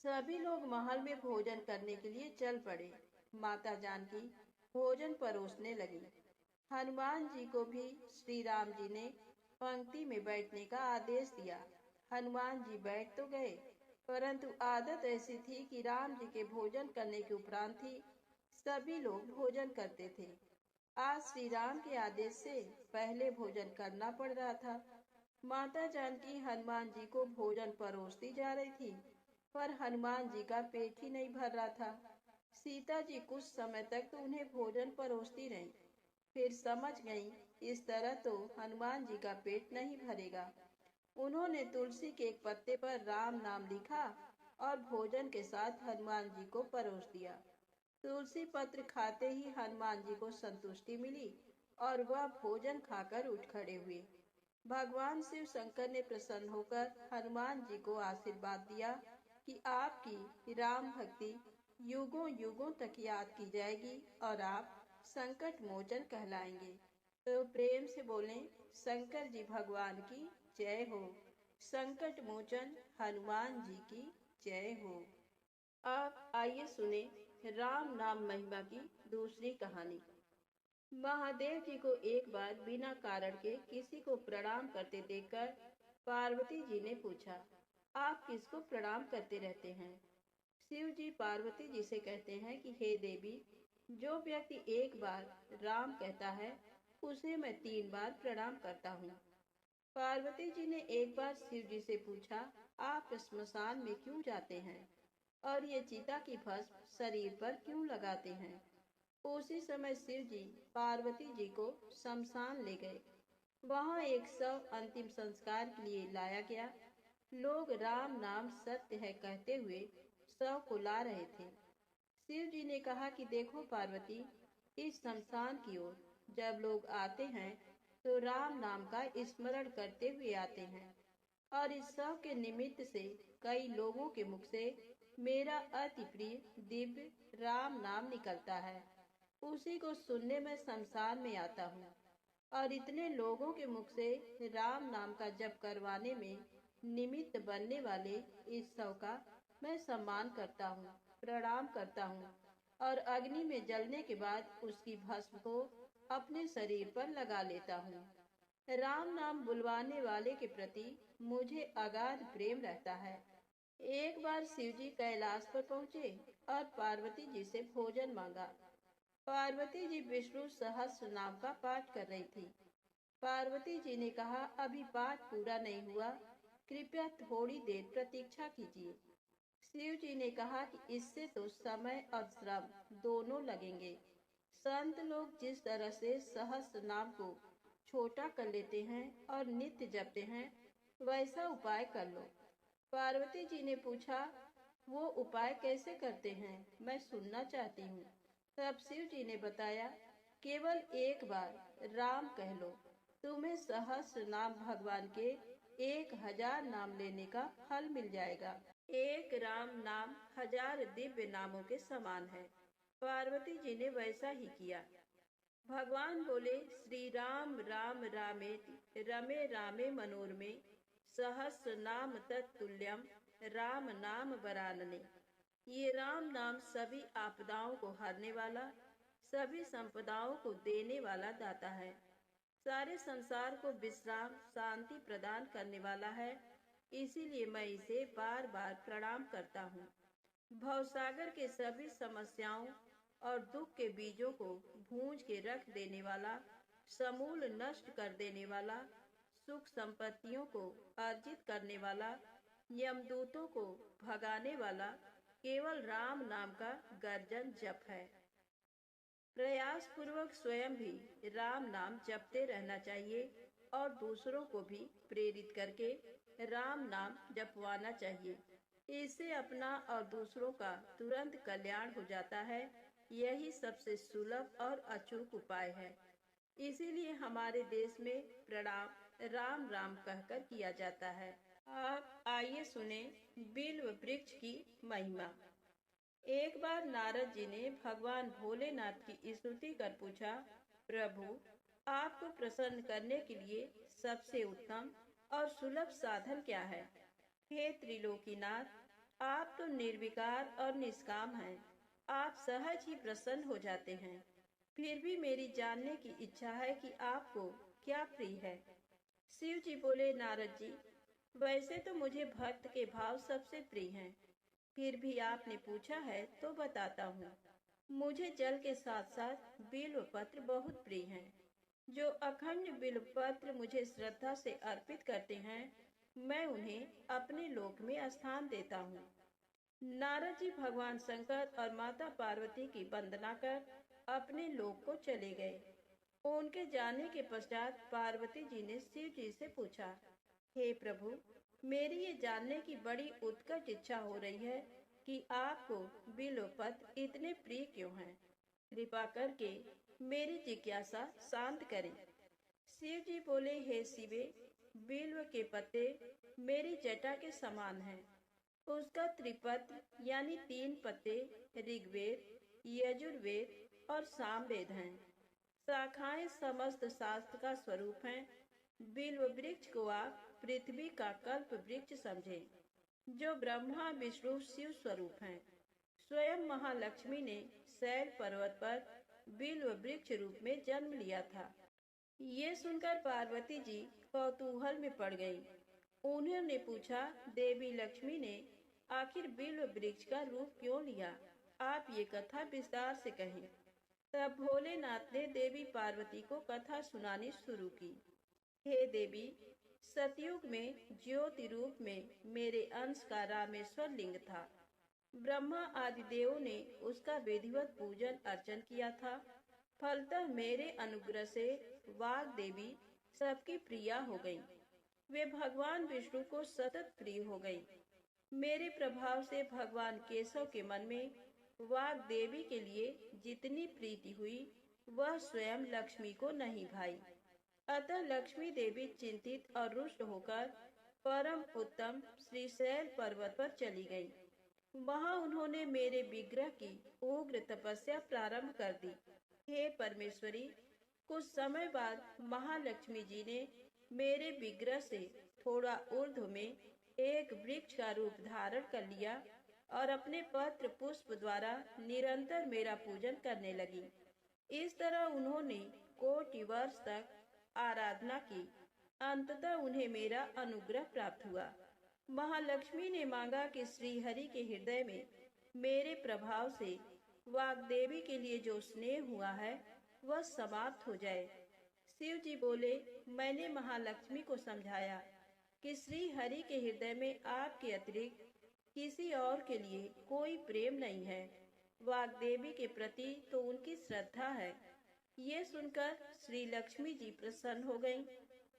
सभी लोग महल में भोजन करने के लिए चल पड़े। माता जानकी भोजन परोसने लगी। हनुमान जी को भी श्री राम जी ने पंक्ति में बैठने का आदेश दिया। हनुमान जी बैठ तो गए, परंतु आदत ऐसी थी कि राम जी के भोजन करने के उपरांत ही सभी लोग भोजन करते थे। आज श्री राम के आदेश से पहले भोजन करना पड़ रहा था। माता जानकी हनुमान जी को भोजन परोसती जा रही थी, पर हनुमान जी का पेट ही नहीं भर रहा था। सीता जी कुछ समय तक तो उन्हें भोजन परोसती रही, फिर समझ गईं, इस तरह तो हनुमान जी का पेट नहीं भरेगा। उन्होंने तुलसी के एक पत्ते पर राम नाम लिखा और भोजन के साथ हनुमान जी को परोस दिया। तुलसी पत्र खाते ही हनुमान जी को संतुष्टि मिली और वह भोजन खाकर उठ खड़े हुए। भगवान शिव शंकर ने प्रसन्न होकर हनुमान जी को आशीर्वाद दिया कि आपकी राम भक्ति युगों युगों तक याद की जाएगी और आप संकट मोचन कहलाएंगे। तो प्रेम से बोलें, शंकर जी भगवान की जय हो। संकट मोचन हनुमान जी की जय हो। अब आइए सुने राम नाम महिमा की दूसरी कहानी। महादेव जी को एक बार बिना कारण के किसी को प्रणाम करते देखकर पार्वती जी ने पूछा, आप किसको प्रणाम करते रहते हैं? शिव जी पार्वती जी से कहते हैं कि हे देवी, जो व्यक्ति एक बार राम कहता है उसे मैं 3 बार प्रणाम करता हूँ। पार्वती जी ने एक बार शिव जी से पूछा, आप स्मशान में क्यों जाते हैं और ये चिता की भस्म शरीर पर क्यों लगाते हैं? उसी समय शिव जी पार्वती जी को शमशान ले गए। वहां एक शव अंतिम संस्कार के लिए लाया गया। लोग राम नाम सत्य है कहते हुए शव को ला रहे थे। शिव जी ने कहा कि देखो पार्वती, इस शमशान की ओर जब लोग आते हैं तो राम नाम का स्मरण करते हुए आते हैं और इस शव के निमित्त से कई लोगों के मुख से मेरा अति प्रिय दिव्य राम नाम निकलता है। उसी को सुनने में शमशान में आता हूँ और इतने लोगों के मुख से राम नाम का जप करवाने में निमित्त बनने वाले इस शव का मैं सम्मान करता हूँ, प्रणाम करता हूँ और अग्नि में जलने के बाद उसकी भस्म को अपने शरीर पर लगा लेता हूँ। राम नाम बुलवाने वाले के प्रति मुझे अगाध प्रेम रहता है। एक बार शिव जी कैलाश पर पहुँचे और पार्वती जी से भोजन मांगा। पार्वती जी विष्णु सहस्त्र नाम का पाठ कर रही थी। पार्वती जी ने कहा, अभी पाठ पूरा नहीं हुआ, कृपया थोड़ी देर प्रतीक्षा कीजिए। शिव जी ने कहा कि इससे तो समय और श्रम दोनों लगेंगे। संत लोग जिस तरह से सहस्त्र नाम को छोटा कर लेते हैं और नित्य जपते हैं, वैसा उपाय कर लो। पार्वती जी ने पूछा, वो उपाय कैसे करते हैं, मैं सुनना चाहती हूँ। तब शिव जी ने बताया, केवल एक बार राम कह लो, तुम्हें सहस्त्र नाम भगवान के 1000 नाम लेने का फल मिल जाएगा। एक राम नाम 1000 दिव्य नामों के समान है। पार्वती जी ने वैसा ही किया। भगवान बोले, श्री राम राम रामेति रमे रामे मनोरमे सहस्र नाम तत्तुल्यम राम नाम वरानने। ये राम नाम सभी आपदाओं को हरने वाला, सभी संपदाओं को देने वाला दाता है। सारे संसार को विश्राम शांति प्रदान करने वाला है। इसीलिए मैं इसे बार बार प्रणाम करता हूँ। भवसागर के सभी समस्याओं और दुख के बीजों को भूंज के रख देने वाला, समूल नष्ट कर देने वाला, सुख संपत्तियों को अर्जित करने वाला, यमदूतों को भगाने वाला केवल राम नाम का गर्जन जप है। प्रयास पूर्वक स्वयं भी राम नाम जपते रहना चाहिए और दूसरों को भी प्रेरित करके राम नाम जपवाना चाहिए। इससे अपना और दूसरों का तुरंत कल्याण हो जाता है। यही सबसे सुलभ और अचूक उपाय है। इसीलिए हमारे देश में प्रणाम राम राम कहकर किया जाता है। अब आइए सुने बिल्व वृक्ष की महिमा। एक बार नारद जी ने भगवान भोलेनाथ की स्तुति कर पूछा, प्रभु, आपको प्रसन्न करने के लिए सबसे उत्तम और सुलभ साधन क्या है? हे त्रिलोकीनाथ, आप तो निर्विकार और निष्काम हैं। आप सहज ही प्रसन्न हो जाते हैं। फिर भी मेरी जानने की इच्छा है कि आपको क्या प्रिय है। शिव जी बोले, नारद जी, वैसे तो मुझे भक्त के भाव सबसे प्रिय हैं। फिर भी आपने पूछा है तो बताता हूँ। मुझे जल के साथ साथ बिल्व पत्र बहुत प्रिय हैं। जो अखंड बिल्व पत्र मुझे श्रद्धा से अर्पित करते हैं, मैं उन्हें अपने लोक में स्थान देता हूँ। नारद जी भगवान शंकर और माता पार्वती की वंदना कर अपने लोक को चले गए। उनके जाने के पश्चात पार्वती जी ने शिव जी से पूछा, हे प्रभु, मेरी ये जानने की बड़ी उत्कट इच्छा हो रही है कि आपको बिल्वपत्र इतने प्रिय क्यों हैं? कृपा करके मेरी जिज्ञासा शांत करें। शिव जी बोले, हे शिवे, बिल्व के पत्ते मेरी जटा के समान हैं। उसका त्रिपत्र यानी 3 पत्ते ऋग्वेद, यजुर्वेद और सामवेद हैं। शाखाएं समस्त शास्त्र का स्वरूप हैं। बिल्व वृक्ष को आप पृथ्वी का कल्प वृक्ष समझें, जो ब्रह्मा विष्णु शिव स्वरूप हैं। स्वयं महालक्ष्मी ने शैल पर्वत पर बिल्व वृक्ष रूप में जन्म लिया था। ये सुनकर पार्वती जी कौतूहल में पड़ गईं। उन्होंने पूछा, देवी लक्ष्मी ने आखिर बिल्व वृक्ष का रूप क्यों लिया? आप ये कथा विस्तार से कहें। तब भोलेनाथ ने देवी पार्वती को कथा सुनानी शुरू की। हे देवी, सतयुग में ज्योति रूप में मेरे अंश का रामेश्वर लिंग था। ब्रह्मा आदि देवों ने उसका विधिवत पूजन अर्चन किया था। फलतः मेरे अनुग्रह से वाग देवी सबकी प्रिया हो गई। वे भगवान विष्णु को सतत प्रिय हो गई। मेरे प्रभाव से भगवान केशव के मन में वाग देवी के लिए जितनी प्रीति हुई, वह स्वयं लक्ष्मी को नहीं भाई। अतः लक्ष्मी देवी चिंतित और रुष्ट होकर परम उत्तम श्रीशैल पर्वत पर चली गई। वहां उन्होंने मेरे विग्रह की उग्र तपस्या प्रारंभ कर दी। हे परमेश्वरी, कुछ समय बाद महालक्ष्मी जी ने मेरे विग्रह से थोड़ा ऊर्ध्व में एक वृक्ष का रूप धारण कर लिया और अपने पत्र पुष्प द्वारा निरंतर मेरा पूजन करने लगी। इस तरह उन्होंने कोटि वर्ष तक आराधना की। अंततः उन्हें मेरा अनुग्रह प्राप्त हुआ। महालक्ष्मी ने मांगा कि श्री हरि के हृदय में मेरे प्रभाव से वाग्देवी के लिए जो स्नेह हुआ है वह समाप्त हो जाए। शिव जी बोले, मैंने महालक्ष्मी को समझाया कि श्री हरि के हृदय में आपके अतिरिक्त किसी और के लिए कोई प्रेम नहीं है। वाग्देवी के प्रति तो उनकी श्रद्धा है। ये सुनकर श्री लक्ष्मी जी प्रसन्न हो गईं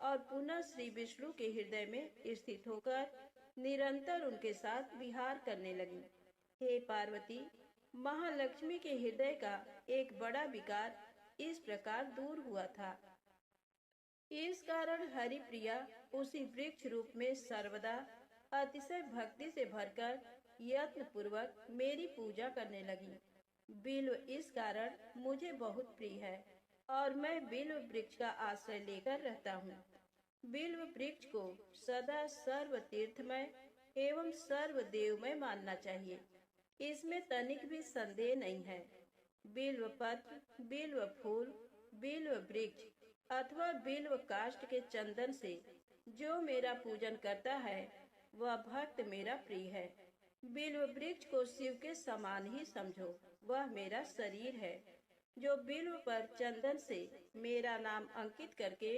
और पुनः श्री विष्णु के हृदय में स्थित होकर निरंतर उनके साथ विहार करने लगी। हे पार्वती, महालक्ष्मी के हृदय का एक बड़ा विकार इस प्रकार दूर हुआ था। इस कारण हरिप्रिया उसी वृक्ष रूप में सर्वदा अतिशय भक्ति से भरकर यत्न पूर्वक मेरी पूजा करने लगी। बिल्व इस कारण मुझे बहुत प्रिय है और मैं बिल्व वृक्ष का आश्रय लेकर रहता हूँ। बिल्व वृक्ष को सदा सर्व तीर्थमय एवं सर्व देवमय मानना चाहिए, इसमें तनिक भी संदेह नहीं है। बिल्व पत्र, बिल्व फूल, बिल्व वृक्ष अथवा बिल्व काष्ठ के चंदन से जो मेरा पूजन करता है वह भक्त मेरा प्रिय है। बिल्व वृक्ष को शिव के समान ही समझो, वह मेरा शरीर है। जो बिल्व पर चंदन से मेरा नाम अंकित करके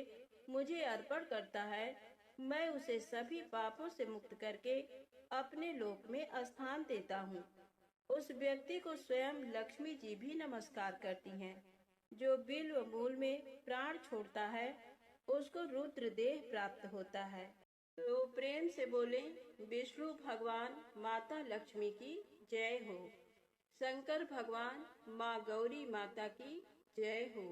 मुझे अर्पण करता है, मैं उसे सभी पापों से मुक्त करके अपने लोक में स्थान देता हूँ। उस व्यक्ति को स्वयं लक्ष्मी जी भी नमस्कार करती हैं। जो बिल्व मूल में प्राण छोड़ता है उसको रुद्र देह प्राप्त होता है। तो प्रेम से बोले, विष्णु भगवान माता लक्ष्मी की जय हो। शंकर भगवान माँ गौरी माता की जय हो।